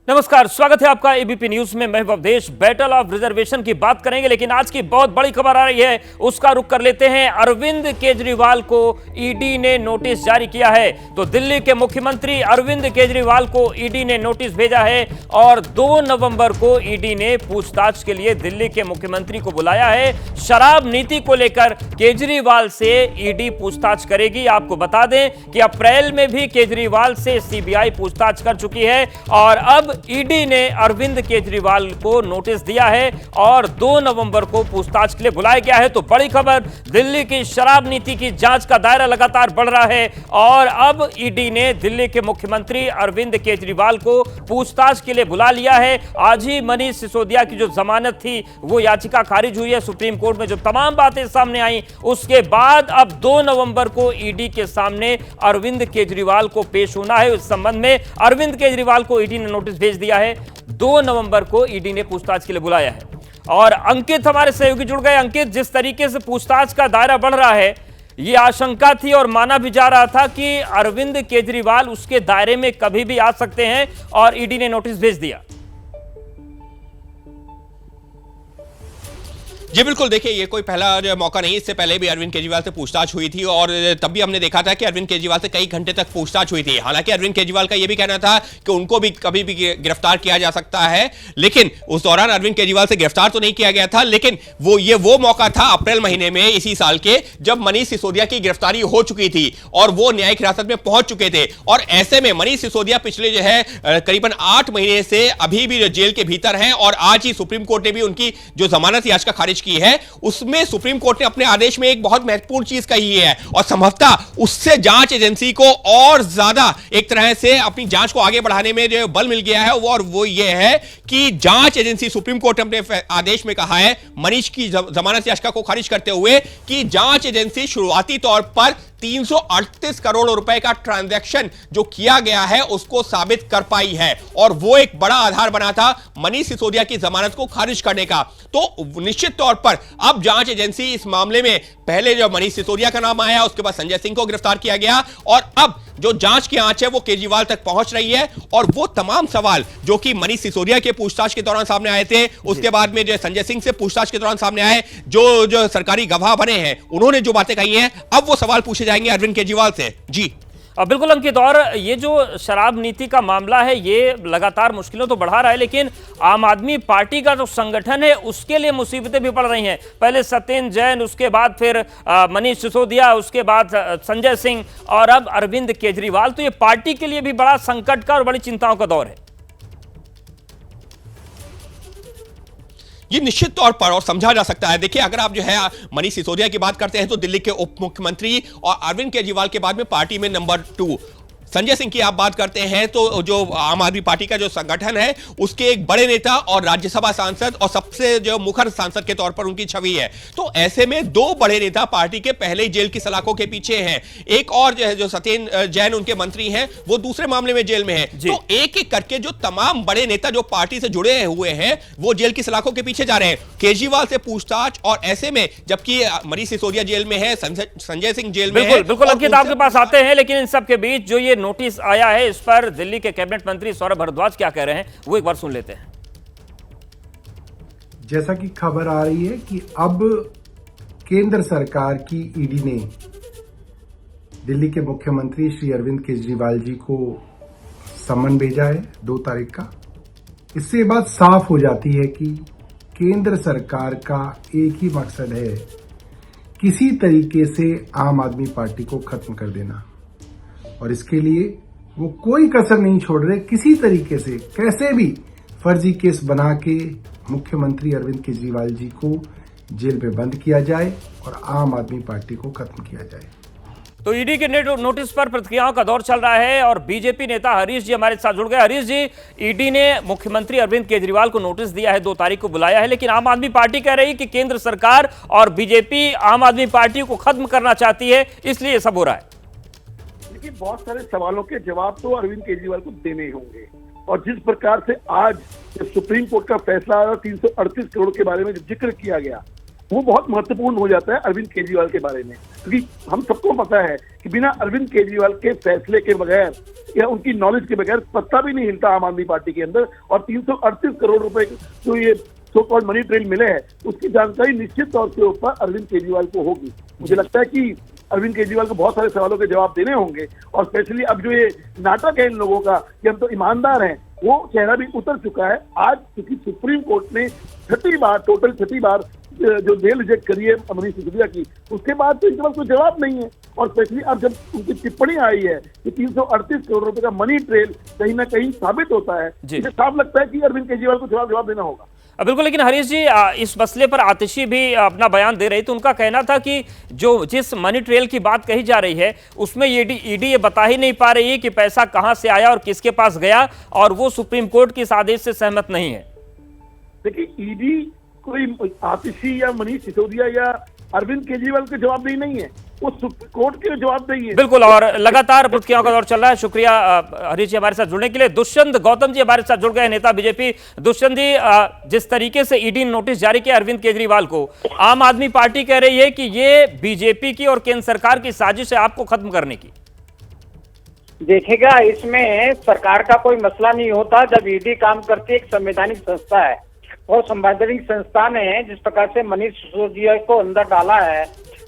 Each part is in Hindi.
नमस्कार, स्वागत है आपका एबीपी न्यूज में। मैं अवधेश। बैटल ऑफ रिजर्वेशन की बात करेंगे, लेकिन आज की बहुत बड़ी खबर आ रही है, उसका रुख कर लेते हैं। अरविंद केजरीवाल को ईडी ने नोटिस जारी किया है। तो दिल्ली के मुख्यमंत्री अरविंद केजरीवाल को ईडी ने नोटिस भेजा है और 2 नवंबर को ईडी ने पूछताछ के लिए दिल्ली के मुख्यमंत्री को बुलाया है। शराब नीति को लेकर केजरीवाल से ईडी पूछताछ करेगी। आपको बता दें कि अप्रैल में भी केजरीवाल से सीबीआई पूछताछ कर चुकी है और अब ईडी ने अरविंद केजरीवाल को नोटिस दिया है और 2 नवंबर को पूछताछ के लिए बुलाया गया है। तो बड़ी खबर, दिल्ली की शराब नीति की जांच का दायरा लगातार बढ़ रहा है और अब ईडी ने दिल्ली के मुख्यमंत्री अरविंद केजरीवाल को पूछताछ के लिए बुला लिया है। आज ही मनीष सिसोदिया की जो जमानत थी वो याचिका खारिज हुई है सुप्रीम कोर्ट में। जो तमाम बातें सामने आई उसके बाद अब 2 नवंबर को ईडी के सामने अरविंद केजरीवाल को पेश होना है। इस संबंध में अरविंद केजरीवाल को ईडी ने नोटिस भेज दिया है। 2 नवंबर को ईडी ने पूछताछ के लिए बुलाया है। और अंकित हमारे सहयोगी जुड़ गए। अंकित, जिस तरीके से पूछताछ का दायरा बढ़ रहा है, ये आशंका थी और माना भी जा रहा था कि अरविंद केजरीवाल उसके दायरे में कभी भी आ सकते हैं और ईडी ने नोटिस भेज दिया। जी बिल्कुल, देखिए ये कोई पहला मौका नहीं। इससे पहले भी अरविंद केजरीवाल से पूछताछ हुई थी और तब भी हमने देखा था कि अरविंद केजरीवाल से कई घंटे तक पूछताछ हुई थी। हालांकि अरविंद केजरीवाल का यह भी कहना था कि उनको भी कभी भी गिरफ्तार किया जा सकता है, लेकिन उस दौरान अरविंद केजरीवाल से गिरफ्तार तो नहीं किया गया था। लेकिन वो मौका था अप्रैल महीने में इसी साल के, जब मनीष सिसोदिया की गिरफ्तारी हो चुकी थी और वो न्यायिक हिरासत में पहुंच चुके थे। और ऐसे में मनीष सिसोदिया पिछले करीबन 8 महीने से अभी भी जेल के भीतर हैं और आज ही सुप्रीम कोर्ट ने भी उनकी जो जमानत याचिका खारिज की है उसमें सुप्रीम कोर्ट ने अपने आदेश में एक बहुत महत्वपूर्ण चीज कही है और संभवतः उससे जांच एजेंसी को और ज्यादा एक तरह से अपनी जांच को आगे बढ़ाने में जो बल मिल गया है वो ये है कि जांच एजेंसी, सुप्रीम कोर्ट ने अपने आदेश में कहा है मनीष की जमानत याचिका को खारिज करते हुए कि जांच एजेंसी शुरुआती तौर पर 338 करोड़ रुपए का ट्रांजैक्शन जो किया गया है उसको साबित कर पाई है और वो एक बड़ा आधार बना था मनीष सिसोदिया की जमानत को खारिज करने का। तो निश्चित तौर पर अब जांच एजेंसी इस मामले में, पहले जो मनीष सिसोदिया का नाम आया, उसके बाद संजय सिंह को गिरफ्तार किया गया और अब जो जांच की आंच है वो केजरीवाल तक पहुंच रही है और वो तमाम सवाल जो कि मनीष सिसोदिया के पूछताछ के दौरान सामने आए थे, उसके बाद में जो संजय सिंह से पूछताछ के दौरान सामने आए, जो सरकारी गवाह बने हैं उन्होंने जो बातें कही हैं, अब वो सवाल पूछे जाएंगे अरविंद केजरीवाल से। जी बिल्कुल अंकित, और ये जो शराब नीति का मामला है ये लगातार मुश्किलों तो बढ़ा रहा है, लेकिन आम आदमी पार्टी का जो संगठन है उसके लिए मुसीबतें भी पड़ रही हैं। पहले सत्येंद्र जैन, उसके बाद फिर मनीष सिसोदिया, उसके बाद संजय सिंह और अब अरविंद केजरीवाल। तो ये पार्टी के लिए भी बड़ा संकट का और बड़ी चिंताओं का दौर है। ये निश्चित तौर पर और समझा जा सकता है। देखिए, अगर आप मनीष सिसोदिया की बात करते हैं तो दिल्ली के उप मुख्यमंत्री और अरविंद केजरीवाल के बाद में पार्टी में नंबर 2। संजय सिंह की आप बात करते हैं तो जो आम आदमी पार्टी का जो संगठन है उसके एक बड़े नेता और राज्यसभा सांसद और सबसे जो मुखर सांसद के तौर पर उनकी छवि है। तो ऐसे में 2 बड़े नेता पार्टी के पहले ही जेल की सलाखों के पीछे हैं। एक और जो सत्येंद्र जैन उनके मंत्री हैं वो दूसरे मामले में जेल में है। तो एक एक करके जो तमाम बड़े नेता जो पार्टी से जुड़े हुए हैं वो जेल की सलाखों के पीछे जा रहे हैं। केजरीवाल से पूछताछ, और ऐसे में जबकि मनीष सिसोदिया जेल में है, संजय सिंह जेल में है। बिल्कुल अंकित, आपके पास आते हैं, लेकिन इन सब के बीच जो ये नोटिस आया है इस पर दिल्ली के कैबिनेट मंत्री सौरभ भारद्वाज क्या कह रहे हैं वो एक बार सुन लेते हैं। जैसा कि खबर आ रही है कि अब केंद्र सरकार की ईडी ने दिल्ली के मुख्यमंत्री श्री अरविंद केजरीवाल जी को सम्मन भेजा है 2 तारीख का। इससे बात साफ हो जाती है कि केंद्र सरकार का एक ही मकसद है, किसी तरीके से आम आदमी पार्टी को खत्म कर देना, और इसके लिए वो कोई कसर नहीं छोड़ रहे। किसी तरीके से कैसे भी फर्जी केस बना के मुख्यमंत्री अरविंद केजरीवाल जी को जेल में बंद किया जाए और आम आदमी पार्टी को खत्म किया जाए। तो ईडी के नोटिस पर प्रतिक्रियाओं का दौर चल रहा है और बीजेपी नेता हरीश जी हमारे साथ जुड़ गए। हरीश जी, ईडी ने मुख्यमंत्री अरविंद केजरीवाल को नोटिस दिया है, 2 तारीख को बुलाया है, लेकिन आम आदमी पार्टी कह रही है कि केंद्र सरकार और बीजेपी आम आदमी पार्टी को खत्म करना चाहती है, इसलिए ये सब हो रहा है। देखिए, बहुत सारे सवालों के जवाब तो अरविंद केजरीवाल को देने होंगे और जिस प्रकार से आज सुप्रीम कोर्ट का फैसला 338 करोड़ के बारे में जिक्र किया गया, वो बहुत महत्वपूर्ण हो जाता है अरविंद केजरीवाल के बारे में, क्योंकि हम सबको पता है कि बिना अरविंद केजरीवाल के फैसले के बगैर या उनकी नॉलेज के बगैर पत्ता भी नहीं हिलता आम आदमी पार्टी के अंदर। और 338 करोड़ रुपए जो ये सो कॉल्ड मनी ट्रेल मिले हैं, उसकी जानकारी निश्चित तौर से ऊपर अरविंद केजरीवाल को होगी। मुझे लगता है कि अरविंद केजरीवाल को बहुत सारे सवालों के जवाब देने होंगे, और स्पेशली अब जो ये नाटक है इन लोगों का कि हम तो ईमानदार हैं, वो चेहरा भी उतर चुका है आज, क्योंकि सुप्रीम कोर्ट ने 30 बार टोटल 30 बार जो बेल रिजेक्ट करी है मनीष सिसोदिया की, उसके बाद तो इनके पास कोई जवाब नहीं है। और स्पेशली अब जब उनकी टिप्पणी आई है कि 338 करोड़ रुपए का मनी ट्रेल कहीं ना कहीं साबित होता है, इसे साफ लगता है कि अरविंद केजरीवाल को जवाब देना होगा। बिल्कुल, लेकिन हरीश जी इस मसले पर आतिशी भी अपना बयान दे रही थी। उनका कहना था कि जिस मनी ट्रेल की बात कही जा रही है उसमें ईडी ये बता ही नहीं पा रही है कि पैसा कहां से आया और किसके पास गया, और वो सुप्रीम कोर्ट के इस आदेश से सहमत नहीं है। देखिए, ईडी कोई आतिशी या मनीष सिसोदिया या अरविंद केजरीवाल के जवाबदेही नहीं है, वो सुप्रीम कोर्ट के जवाबदेही है। बिल्कुल, और लगातार प्रतिक्रियाओं का दौर चल रहा है। शुक्रिया हरीश जी हमारे साथ जुड़ने के लिए। दुष्यंत गौतम जी हमारे साथ जुड़ गए, नेता बीजेपी। दुष्यंत जी, जिस तरीके से ईडी ने नोटिस जारी किया अरविंद केजरीवाल को, आम आदमी पार्टी कह रही है कि ये बीजेपी की और केंद्र सरकार की साजिश है आपको खत्म करने की। देखिएगा, इसमें सरकार का कोई मसला नहीं होता जब ईडी काम करती है। एक संवैधानिक संस्था है और संवैधानिक संस्था ने जिस प्रकार से मनीष सिसोदिया को अंदर डाला है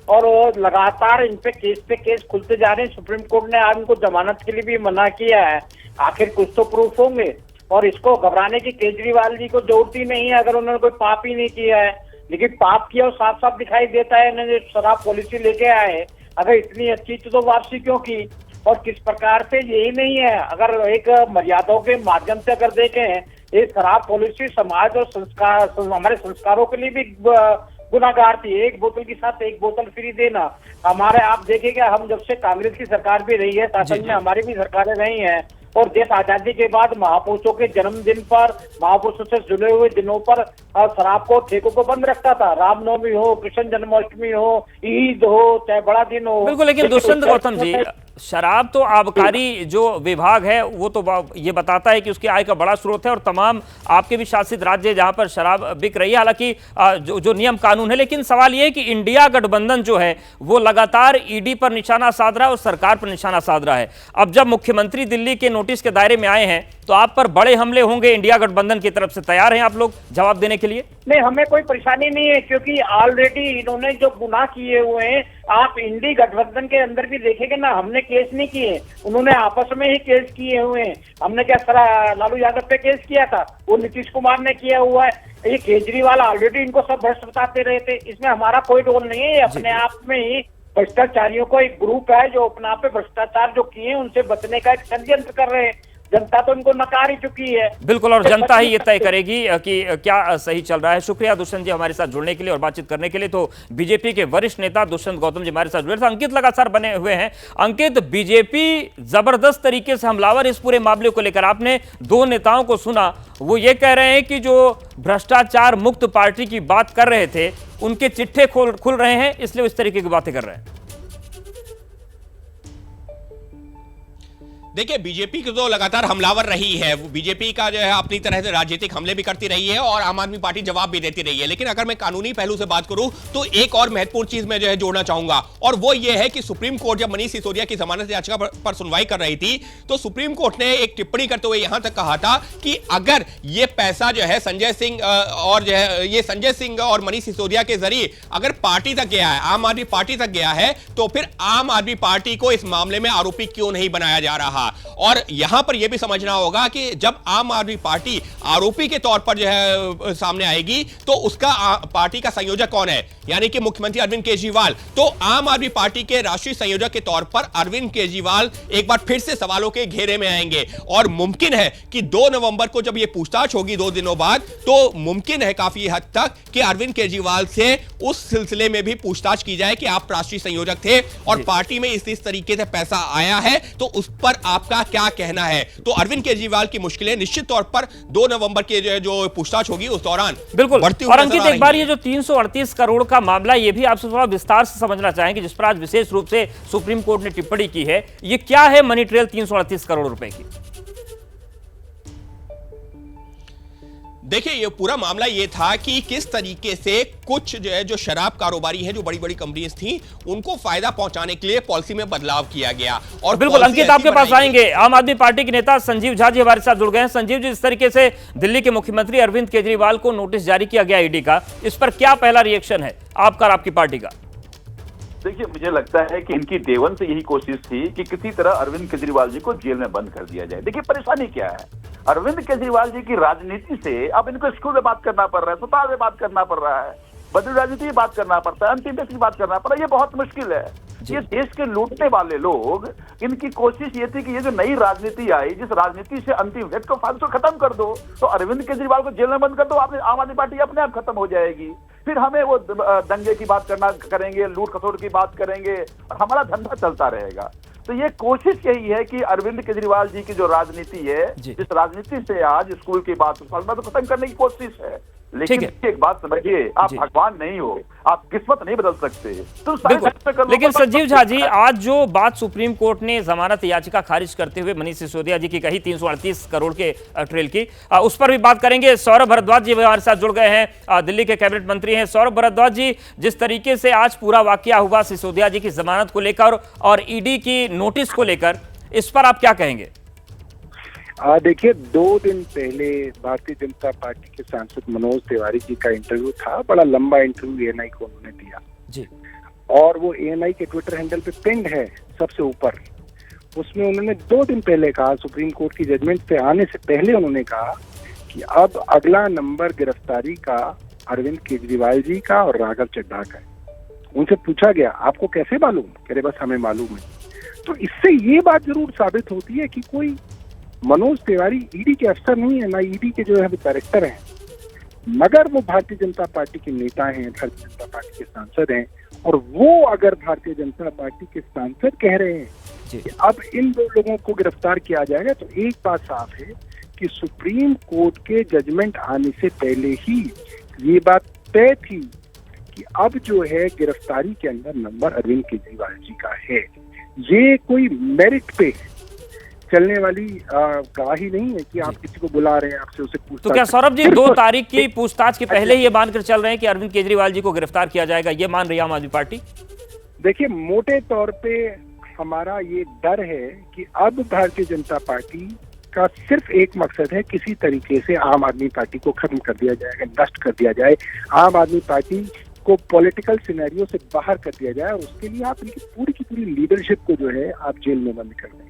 और वो लगातार इन पे केस खुलते जा रहे हैं। सुप्रीम कोर्ट ने आज उनको जमानत के लिए भी मना किया है। आखिर कुछ तो प्रूफ होंगे, और इसको घबराने की केजरीवाल जी को जरूरत ही नहीं है अगर उन्होंने कोई पाप ही नहीं किया है। लेकिन पाप किया और साफ साफ दिखाई देता है। इन्होंने शराब पॉलिसी लेके आए, अगर इतनी अच्छी तो वापसी क्यों की, और किस प्रकार से यही नहीं है। अगर एक मर्यादाओं के माध्यम से अगर देखें, ये शराब पॉलिसी समाज और संस्कार, हमारे संस्कारों के लिए भी गुनाहगार थी। एक बोतल के साथ एक बोतल फ्री देना हमारे, आप देखेंगे हम जब से कांग्रेस की सरकार भी रही है, शासन में हमारी भी सरकारें रही हैं, और देश आजादी के बाद महापुरुषों के जन्मदिन पर, महापुरुषों से जुड़े हुए दिनों पर शराब को, ठेकों को बंद रखता था। रामनवमी हो, कृष्ण जन्माष्टमी हो, ईद हो, चाहे बड़ा दिन हो। बिल्कुल, लेकिन दुष्यंत गौतम जी, शराब तो आबकारी जो विभाग है वो तो ये बताता है कि उसकी आय का बड़ा स्रोत है, और तमाम आपके भी शासित राज्य जहां पर शराब बिक रही है, हालांकि जो नियम कानून है। लेकिन सवाल ये है कि इंडिया गठबंधन जो है वो लगातार ईडी पर निशाना साध रहा है और सरकार पर निशाना साध रहा है। अब जब मुख्यमंत्री दिल्ली के नोटिस के दायरे में आए हैं तो आप पर बड़े हमले होंगे इंडिया गठबंधन की तरफ से। तैयार हैं आप लोग जवाब देने के लिए? नहीं, हमें कोई परेशानी नहीं है, क्योंकि ऑलरेडी इन्होंने जो गुनाह किए हुए हैं, आप इंडी गठबंधन के अंदर भी देखेंगे ना, हमने केस नहीं किए, उन्होंने आपस में ही केस किए हुए हैं। हमने क्या लालू यादव पे केस किया था, वो नीतीश कुमार ने किया हुआ है। ये केजरीवाल ऑलरेडी इनको सब भ्रष्ट बताते रहे थे, इसमें हमारा कोई रोल नहीं है। अपने आप में ही भ्रष्टाचारियों को एक ग्रुप है जो अपने आप पे भ्रष्टाचार जो किए उनसे बचने का एक षड्यंत्र कर रहे हैं। जनता तो इनको नकार ही चुकी है। बिल्कुल, और जनता ही ये तय करेगी कि क्या सही चल रहा है। शुक्रिया दुष्यंत जी हमारे साथ जुड़ने के लिए और बातचीत करने के लिए। तो बीजेपी के वरिष्ठ नेता दुष्यंत गौतम जी हमारे साथ जुड़े थे। अंकित लगातार बने हुए हैं। अंकित, बीजेपी जबरदस्त तरीके से हमलावर इस पूरे मामले को लेकर, आपने दो नेताओं को सुना, वो ये कह रहे हैं कि जो भ्रष्टाचार मुक्त पार्टी की बात कर रहे थे उनके चिट्ठे खुल रहे हैं, इसलिए इस तरीके की बातें कर रहे हैं। देखिए, बीजेपी की तो लगातार हमलावर रही है। वो बीजेपी का जो है अपनी तरह से राजनीतिक हमले भी करती रही है और आम आदमी पार्टी जवाब भी देती रही है। लेकिन अगर मैं कानूनी पहलू से बात करूं तो एक और महत्वपूर्ण चीज मैं जो है जोड़ना चाहूंगा, और वो ये है कि सुप्रीम कोर्ट जब मनीष सिसोदिया की जमानत याचिका पर सुनवाई कर रही थी तो सुप्रीम कोर्ट ने एक टिप्पणी करते हुए यहां तक कहा था कि अगर ये पैसा जो है संजय सिंह और जो है ये संजय सिंह और मनीष सिसोदिया के जरिए अगर पार्टी तक गया है, आम आदमी पार्टी तक गया है, तो फिर आम आदमी पार्टी को इस मामले में आरोपी क्यों नहीं बनाया जा रहा। और यहां पर यह भी समझना होगा कि जब आम आदमी पार्टी आरोपी के तौर पर जो है सामने आएगी तो उसका पार्टी का संयोजक कौन है, यानी कि मुख्यमंत्री अरविंद केजरीवाल। तो आम आदमी पार्टी के राष्ट्रीय संयोजक के तौर पर अरविंद केजरीवाल एक बार फिर से सवालों के घेरे में आएंगे, और मुमकिन है कि 2 नवंबर को जब यह पूछताछ होगी 2 दिनों बाद, तो मुमकिन है काफी हद तक कि अरविंद केजरीवाल से उस सिलसिले में भी पूछताछ की जाए कि आप राष्ट्रीय संयोजक थे और पार्टी में इस तरीके से पैसा आया है, तो उस पर आपका क्या कहना है। तो अरविंद केजरीवाल की मुश्किलें निश्चित तौर पर 2 नवंबर के जो पूछताछ होगी उस दौरान बिल्कुल। बढ़ती हुई और अंकित, एक बार ये जो 338 करोड़ का मामला, ये भी आपसे थोड़ा विस्तार से समझना चाहेंगे, जिस पर आज विशेष रूप से सुप्रीम कोर्ट ने टिप्पणी की है। ये क्या है मनी ट्रेल 338 करोड़ रुपए की? देखिए, ये पूरा मामला ये था कि किस तरीके से कुछ जो है, जो शराब कारोबारी है, जो बड़ी बड़ी कंपनीज थी, उनको फायदा पहुंचाने के लिए पॉलिसी में बदलाव किया गया। और बिल्कुल अंकित, आपके पास आएंगे। आम आदमी पार्टी के नेता संजीव झा जी हमारे साथ जुड़ गए हैं। संजीव जी, इस तरीके से दिल्ली के मुख्यमंत्री अरविंद केजरीवाल को नोटिस जारी किया गया ईडी का, इस पर क्या पहला रिएक्शन है आपका और आपकी पार्टी का? देखिए, मुझे लगता है कि इनकी डे वन से यही कोशिश थी कि किसी तरह अरविंद केजरीवाल जी को जेल में बंद कर दिया जाए। देखिए, परेशानी क्या है, अरविंद केजरीवाल जी की राजनीति से अब इनको स्कूल में बात करना पड़ रहा है, अस्पताल में बात करना पड़ रहा है, बदल राजनीति में बात करना पड़ता है, अंतिम व्यक्ति की बात करना पड़ रहा है। ये बहुत मुश्किल है। ये देश के लूटने वाले लोग, इनकी कोशिश ये थी कि ये जो नई राजनीति आई, जिस राजनीति से अंतिम व्यक्ति को फायदा खत्म कर दो, तो अरविंद केजरीवाल को जेल में बंद कर दो, आपने आम आदमी पार्टी अपने आप खत्म हो जाएगी। फिर हमें वो दंगे की बात करना करेंगे, लूट खसोट की बात करेंगे, और हमारा धंधा चलता रहेगा। तो ये कोशिश यही है कि अरविंद केजरीवाल जी की जो राजनीति है, जिस राजनीति से आज स्कूल की बात तो खत्म करने की कोशिश है। लेकिन एक बात समझिए, आप भगवान नहीं हो, आप किस्मत नहीं बदल सकते। तो लेकिन संजीव झा जी, आज जो बात सुप्रीम कोर्ट ने जमानत याचिका खारिज करते हुए मनीष सिसोदिया जी की कही 338 करोड़ के ट्रेल की, उस पर भी बात करेंगे। सौरभ भारद्वाज जी हमारे साथ जुड़ गए हैं, दिल्ली के कैबिनेट मंत्री हैं। सौरभ भारद्वाज जी, जिस तरीके से आज पूरा वाकया हुआ सिसोदिया जी की जमानत को लेकर और ईडी की नोटिस को लेकर, इस पर आप क्या कहेंगे? देखिए, 2 दिन पहले भारतीय जनता पार्टी के सांसद मनोज तिवारी जी का इंटरव्यू था। बड़ा लंबा इंटरव्यू एएनआई को उन्होंने दिया जी, और वो एएनआई के ट्विटर हैंडल पे पिंड है सबसे ऊपर। उसमें उन्होंने 2 दिन पहले कहा, सुप्रीम कोर्ट की जजमेंट पे आने से पहले उन्होंने कहा कि अब अगला नंबर गिरफ्तारी का अरविंद केजरीवाल जी का और राघव चड्ढा का है। उनसे पूछा गया, आपको कैसे मालूम? कह रहे, बस हमें मालूम है। तो इससे ये बात जरूर साबित होती है कि कोई मनोज तिवारी ईडी के अफसर नहीं है, ना ईडी के जो है डायरेक्टर हैं, मगर वो भारतीय जनता पार्टी के नेता हैं, भारतीय जनता पार्टी के सांसद हैं। और वो अगर भारतीय जनता पार्टी के सांसद कह रहे हैं कि अब इन 2 लोगों को गिरफ्तार किया जाएगा, तो एक बात साफ है कि सुप्रीम कोर्ट के जजमेंट आने से पहले ही ये बात तय थी कि अब जो है गिरफ्तारी के अंदर नंबर अरविंद केजरीवाल जी का है। ये कोई मेरिट पे चलने वाली गवाही नहीं है कि आप किसी को बुला रहे हैं, आपसे उसे पूछताछ। तो क्या सौरभ जी 2 तारीख की पूछताछ के पहले ही ये मानकर चल रहे हैं कि अरविंद केजरीवाल जी को गिरफ्तार किया जाएगा, ये मान रही है आम आदमी पार्टी? देखिए, मोटे तौर पे हमारा ये डर है कि अब भारतीय जनता पार्टी का सिर्फ एक मकसद है, किसी तरीके से आम आदमी पार्टी को खत्म कर दिया जाएगा, नष्ट कर दिया जाए, आम आदमी पार्टी को पॉलिटिकल सिनेरियो से बाहर कर दिया जाए। और उसके लिए आप इनकी पूरी की पूरी लीडरशिप को जो है आप जेल में बंद कर दें।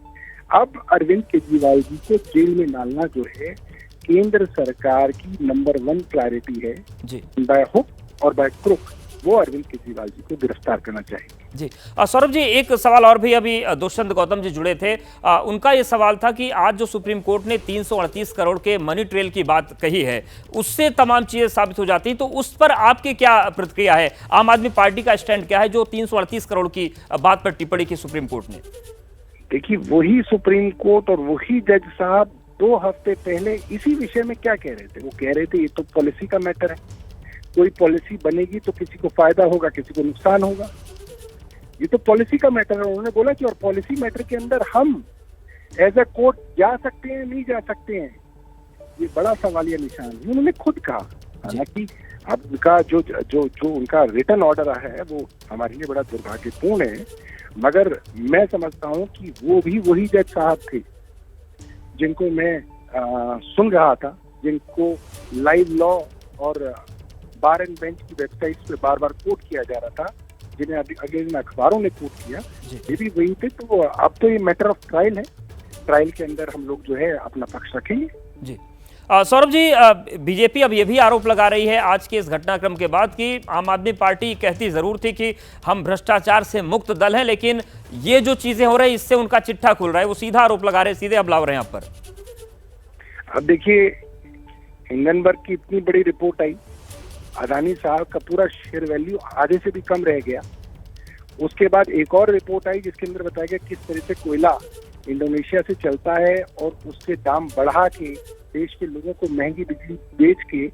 अब अरविंद केजरीवाल जी को जेल में डालना जो है केंद्र सरकार की नंबर 1 प्रायोरिटी है। बाय हुक और बाय क्रुक वो अरविंद केजरीवाल जी को गिरफ्तार करना चाहिए। जी, सौरभ जी, एक सवाल और भी, अभी दुष्यंत गौतम जी जुड़े थे, उनका ये सवाल था कि आज जो सुप्रीम कोर्ट ने 338 करोड़ के मनी ट्रेल की बात कही है, उससे तमाम चीजें साबित हो जाती, तो उस पर आपकी क्या प्रतिक्रिया है? आम आदमी पार्टी का स्टैंड क्या है जो 338 करोड़ की बात पर टिप्पणी की सुप्रीम कोर्ट ने? देखिए, वही सुप्रीम कोर्ट और वही जज साहब 2 हफ्ते पहले इसी विषय में क्या कह रहे थे? वो कह रहे थे ये तो पॉलिसी का मैटर है, कोई पॉलिसी बनेगी तो किसी को फायदा होगा, किसी को नुकसान होगा, ये तो पॉलिसी का मैटर है। उन्होंने बोला कि और पॉलिसी मैटर के अंदर हम एज अ कोर्ट जा सकते हैं, नहीं जा सकते हैं, ये बड़ा सवालिया निशान है, उन्होंने खुद कहा। हालांकि अब उनका जो उनका रिटर्न ऑर्डर आया है वो हमारे लिए बड़ा दुर्भाग्यपूर्ण है, मगर मैं समझता हूं कि वो भी वही जज साहब थे जिनको मैं सुन रहा था, जिनको लाइव लॉ और बार एंड बेंच की वेबसाइट पे बार बार कोट किया जा रहा था, जिन्हें अभी अखबारों ने कोट किया, ये भी वही थे। तो अब तो ये मैटर ऑफ ट्रायल है, ट्रायल के अंदर हम लोग जो है अपना पक्ष रखेंगे। जी, सौरभ जी, बीजेपी अब ये भी आरोप लगा रही है आज के इस घटनाक्रम के बाद कि आम आदमी पार्टी कहती जरूर थी कि हम भ्रष्टाचार से मुक्त दल हैं, लेकिन ये जो चीजें हो रही इससे उनका चिट्ठा खुल रहा है, वो सीधा आरोप लगा रहे हैं, सीधे अब ला रहे हैं आप पर। अब देखिए, हिंडनबर्ग की इतनी बड़ी रिपोर्ट आई, अदानी साहब का पूरा शेयर वैल्यू आधे से भी कम रह गया। उसके बाद एक और रिपोर्ट आई जिसके अंदर बताया गया किस तरह से कोयला इंडोनेशिया से चलता है और उससे दाम बढ़ा के देश के लोगों को महंगी बिजली बेच के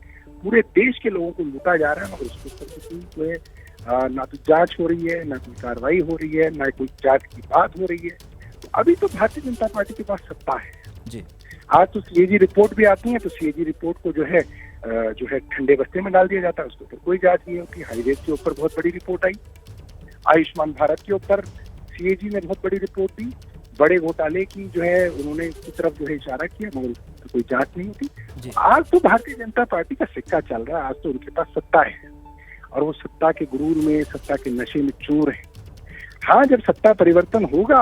पूरे देश के लोगों को लूटा जा रहा है, मगर उसके ऊपर किसी जो है ना तो जांच हो रही है, ना कोई कार्रवाई हो रही है, ना कोई जांच की बात हो रही है। तो अभी तो भारतीय जनता पार्टी के पास सत्ता है जी, आज तो सीएजी रिपोर्ट भी आती है, तो सीएजी रिपोर्ट को जो है ठंडे बस्ते में डाल दिया जाता है, उसके ऊपर कोई जांच नहीं होती। हाईवे के ऊपर बहुत बड़ी रिपोर्ट आई, आयुष्मान भारत के ऊपर सीएजी ने बहुत बड़ी रिपोर्ट दी, बड़े घोटाले की जो है उन्होंने की तरफ जो है इशारा किया, मगर तो कोई जांच नहीं होती। आज तो भारतीय जनता पार्टी का सिक्का चल रहा है, आज तो उनके पास सत्ता है और वो सत्ता के गुरूर में, सत्ता के नशे में चूर है। हाँ, जब सत्ता परिवर्तन होगा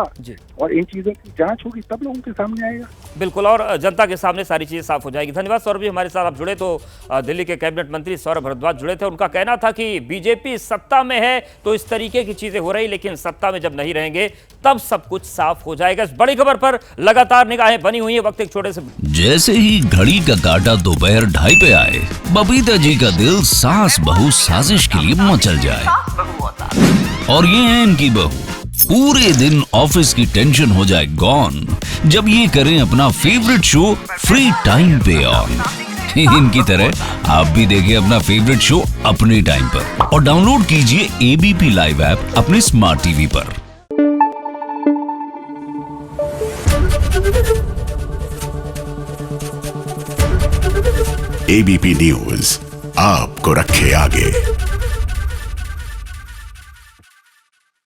और इन चीजों की जांच होगी तब लोगों के सामने आएगा। बिल्कुल, और जनता के सामने सारी चीजें साफ हो जाएगी। धन्यवाद सौरभ जी, हमारे साथ आप जुड़े। तो दिल्ली के कैबिनेट मंत्री सौरभ भारद्वाज जुड़े थे। उनका कहना था कि बीजेपी सत्ता में है तो इस तरीके की चीजें हो रही, लेकिन सत्ता में जब नहीं रहेंगे तब सब कुछ साफ हो जाएगा। इस बड़ी खबर पर लगातार निगाहें बनी हुई है। वक्त एक छोटे से। जैसे ही घड़ी का काटा दोपहर 2:30 पे आए, बबीता जी का दिल सास बहू साजिश के लिए मचल जाए। और ये है इनकी बहू, पूरे दिन ऑफिस की टेंशन हो जाए गॉन जब ये करें अपना फेवरेट शो फ्री टाइम पे ऑन। इनकी तरह आप भी देखिए अपना फेवरेट शो अपने टाइम पर और डाउनलोड कीजिए एबीपी लाइव ऐप अपने स्मार्ट टीवी पर। एबीपी न्यूज आपको रखे आगे।